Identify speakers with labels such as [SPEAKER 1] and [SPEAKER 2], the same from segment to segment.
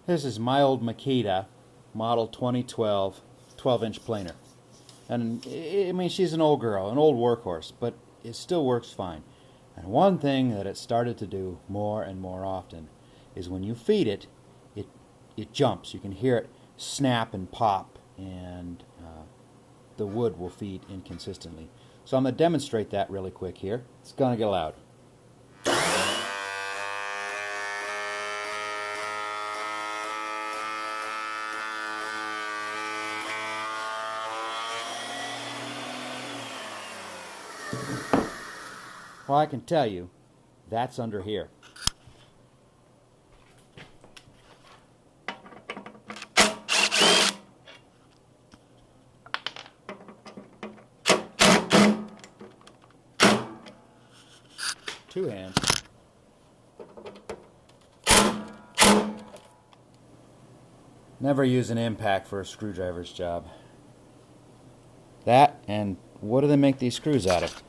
[SPEAKER 1] This is my old Mikita, model 2012, 12-inch planer. And I mean, she's an old girl, an old workhorse, but it still works fine. And one thing that it started to do more and more often is when you feed it, it jumps. You can hear it snap and pop, and the wood will feed inconsistently. So I'm going to demonstrate that really quick here. It's going to get loud. Well, I can tell you, that's under here. Two hands. Never use an impact for a screwdriver's job. That, and what do they make these screws out of?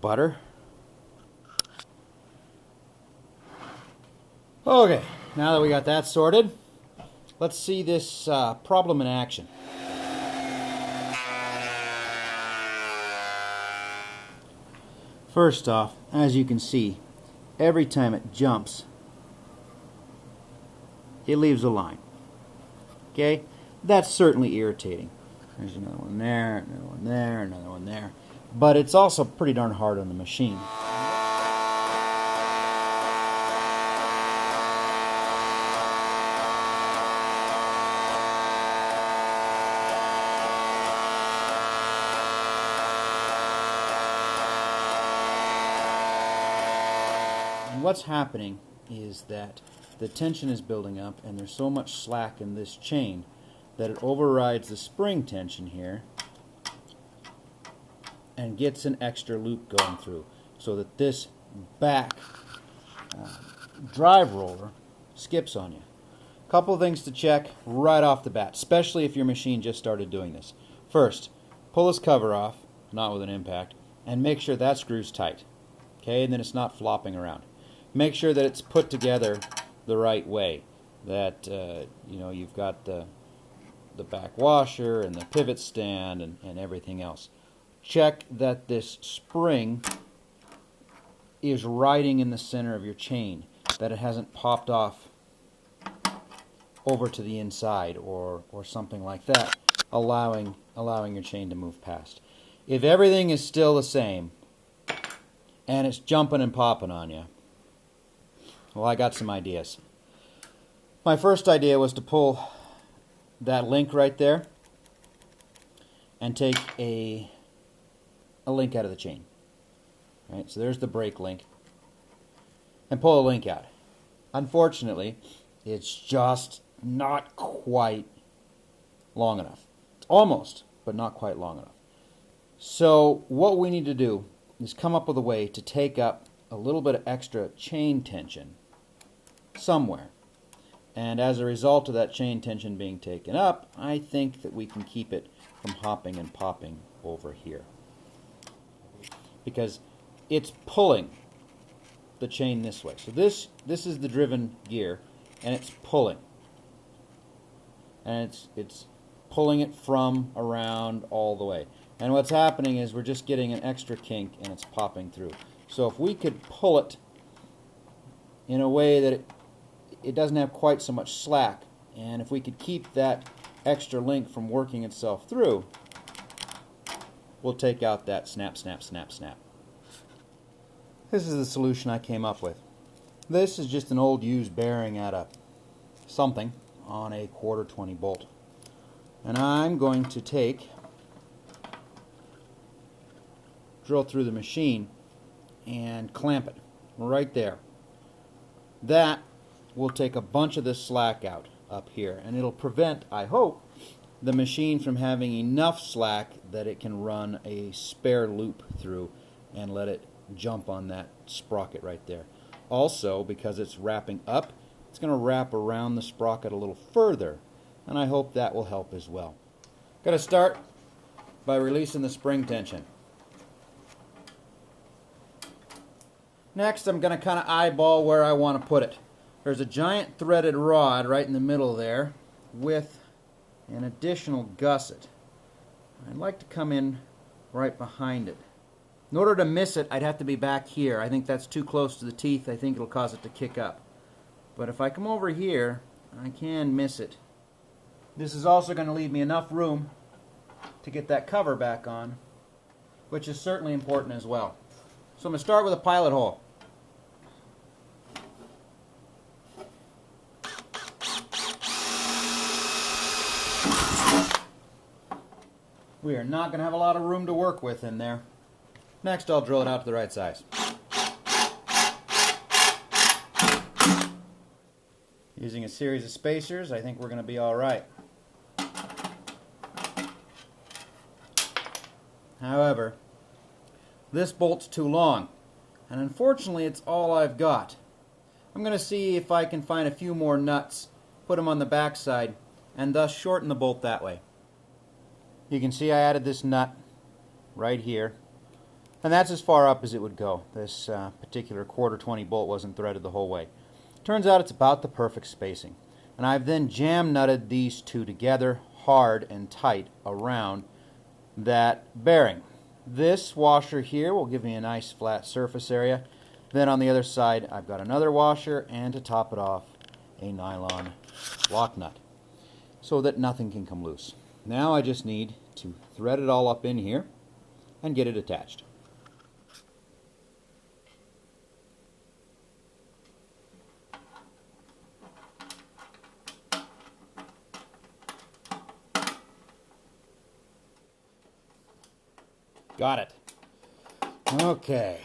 [SPEAKER 1] Butter. Okay, now that we got that sorted, let's see this problem in action. First off, as you can see, every time it jumps, it leaves a line. Okay? That's certainly irritating. There's another one there, another one there, another one there. But it's also pretty darn hard on the machine. And what's happening is that the tension is building up, and there's so much slack in this chain that it overrides the spring tension here and gets an extra loop going through, so that this back drive roller skips on you. A couple of things to check right off the bat, especially if your machine just started doing this. First, pull this cover off, not with an impact, and make sure that screw's tight. Okay, and then it's not flopping around. Make sure that it's put together the right way, that you know, you've got the back washer and the pivot stand and everything else. Check that this spring is riding in the center of your chain, that it hasn't popped off over to the inside or something like that, allowing your chain to move past. If everything is still the same and it's jumping and popping on you, well, I got some ideas. My first idea was to pull that link right there and take a link out of the chain. Right, so there's the brake link, and pull a link out. Unfortunately, it's just not quite long enough. It's almost, but not quite long enough. So what we need to do is come up with a way to take up a little bit of extra chain tension somewhere. And as a result of that chain tension being taken up, I think that we can keep it from hopping and popping over here, because it's pulling the chain this way. So this is the driven gear, and it's pulling. And it's pulling it from around all the way. And what's happening is we're just getting an extra kink, and it's popping through. So if we could pull it in a way that it doesn't have quite so much slack, and if we could keep that extra link from working itself through, we'll take out that snap, snap, snap, snap. This is the solution I came up with. This is just an old used bearing at a something on a 1/4 bolt. And I'm going to drill through the machine and clamp it right there. That will take a bunch of this slack out up here, and it'll prevent, I hope, the machine from having enough slack that it can run a spare loop through and let it jump on that sprocket right there. Also, because it's wrapping up, it's going to wrap around the sprocket a little further, and I hope that will help as well. Got to start by releasing the spring tension. Next, I'm going to kind of eyeball where I want to put it. There's a giant threaded rod right in the middle there with an additional gusset. I'd like to come in right behind it. In order to miss it, I'd have to be back here. I think that's too close to the teeth. I think it'll cause it to kick up. But if I come over here, I can miss it. This is also going to leave me enough room to get that cover back on, which is certainly important as well. So I'm going to start with a pilot hole. We are not going to have a lot of room to work with in there. Next, I'll drill it out to the right size. Using a series of spacers, I think we're going to be all right. However, this bolt's too long, and unfortunately it's all I've got. I'm going to see if I can find a few more nuts, put them on the back side, and thus shorten the bolt that way. You can see I added this nut right here, and that's as far up as it would go. This particular quarter 20 bolt wasn't threaded the whole way. Turns out it's about the perfect spacing. And I've then jam nutted these two together hard and tight around that bearing. This washer here will give me a nice flat surface area. Then on the other side I've got another washer, and to top it off a nylon lock nut so that nothing can come loose. Now I just need to thread it all up in here and get it attached. Got it. Okay.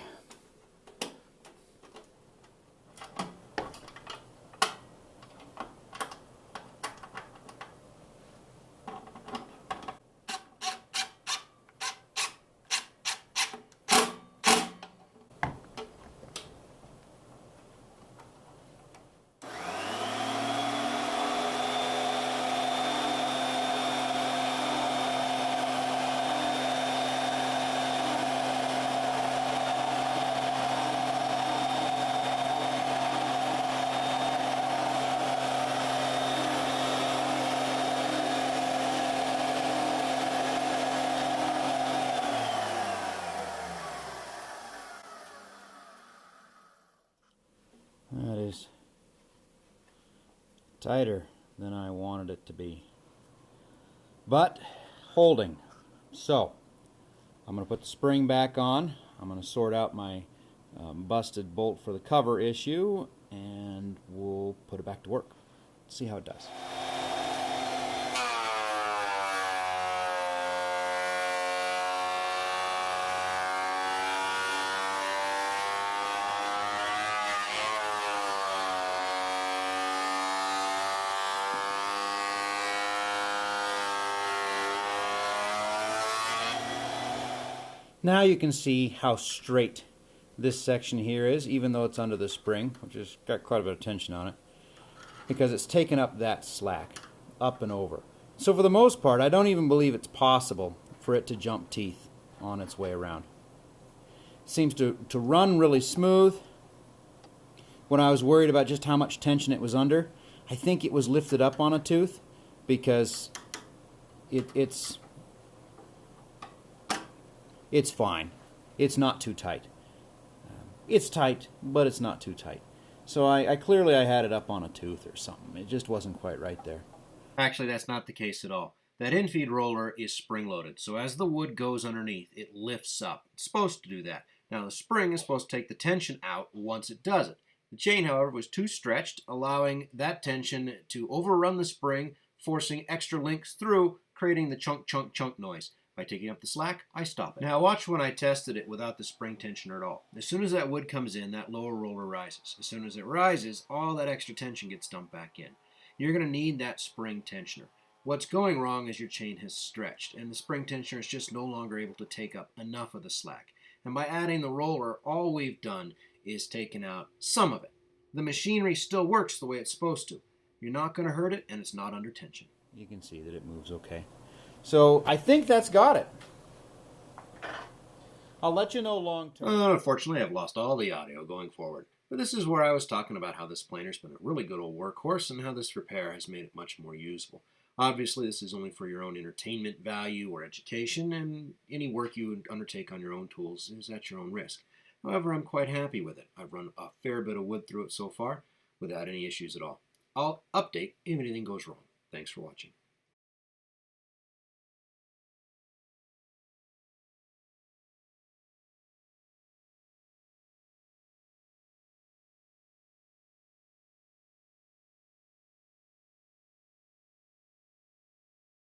[SPEAKER 1] That is tighter than I wanted it to be, but holding. So I'm going to put the spring back on. I'm going to sort out my busted bolt for the cover issue, and we'll put it back to work. See how it does. Now you can see how straight this section here is, even though it's under the spring, which has got quite a bit of tension on it, because it's taken up that slack, up and over. So for the most part, I don't even believe it's possible for it to jump teeth on its way around. It seems to run really smooth. When I was worried about just how much tension it was under, I think it was lifted up on a tooth, because it's fine. It's not too tight. It's tight, but it's not too tight. So I clearly had it up on a tooth or something. It just wasn't quite right there. Actually, that's not the case at all. That infeed roller is spring-loaded, so as the wood goes underneath, it lifts up. It's supposed to do that. Now, the spring is supposed to take the tension out once it does it. The chain, however, was too stretched, allowing that tension to overrun the spring, forcing extra links through, creating the chunk, chunk, chunk noise. By taking up the slack, I stop it. Now watch when I tested it without the spring tension at all. As soon as that wood comes in, that lower roller rises. As soon as it rises, all that extra tension gets dumped back in. You're going to need that spring tensioner. What's going wrong is your chain has stretched, and the spring tensioner is just no longer able to take up enough of the slack. And by adding the roller, all we've done is taken out some of it. The machinery still works the way it's supposed to. You're not going to hurt it, and it's not under tension. You can see that it moves okay. So I think that's got it. I'll let you know long term. Unfortunately, I've lost all the audio going forward.
[SPEAKER 2] But this is where I was talking about how this planer's been a really good old workhorse and how this repair has made it much more usable. Obviously, this is only for your own entertainment value or education, and any work you would undertake on your own tools is at your own risk. However, I'm quite happy with it. I've run a fair bit of wood through it so far without any issues at all. I'll update if anything goes wrong. Thanks for watching.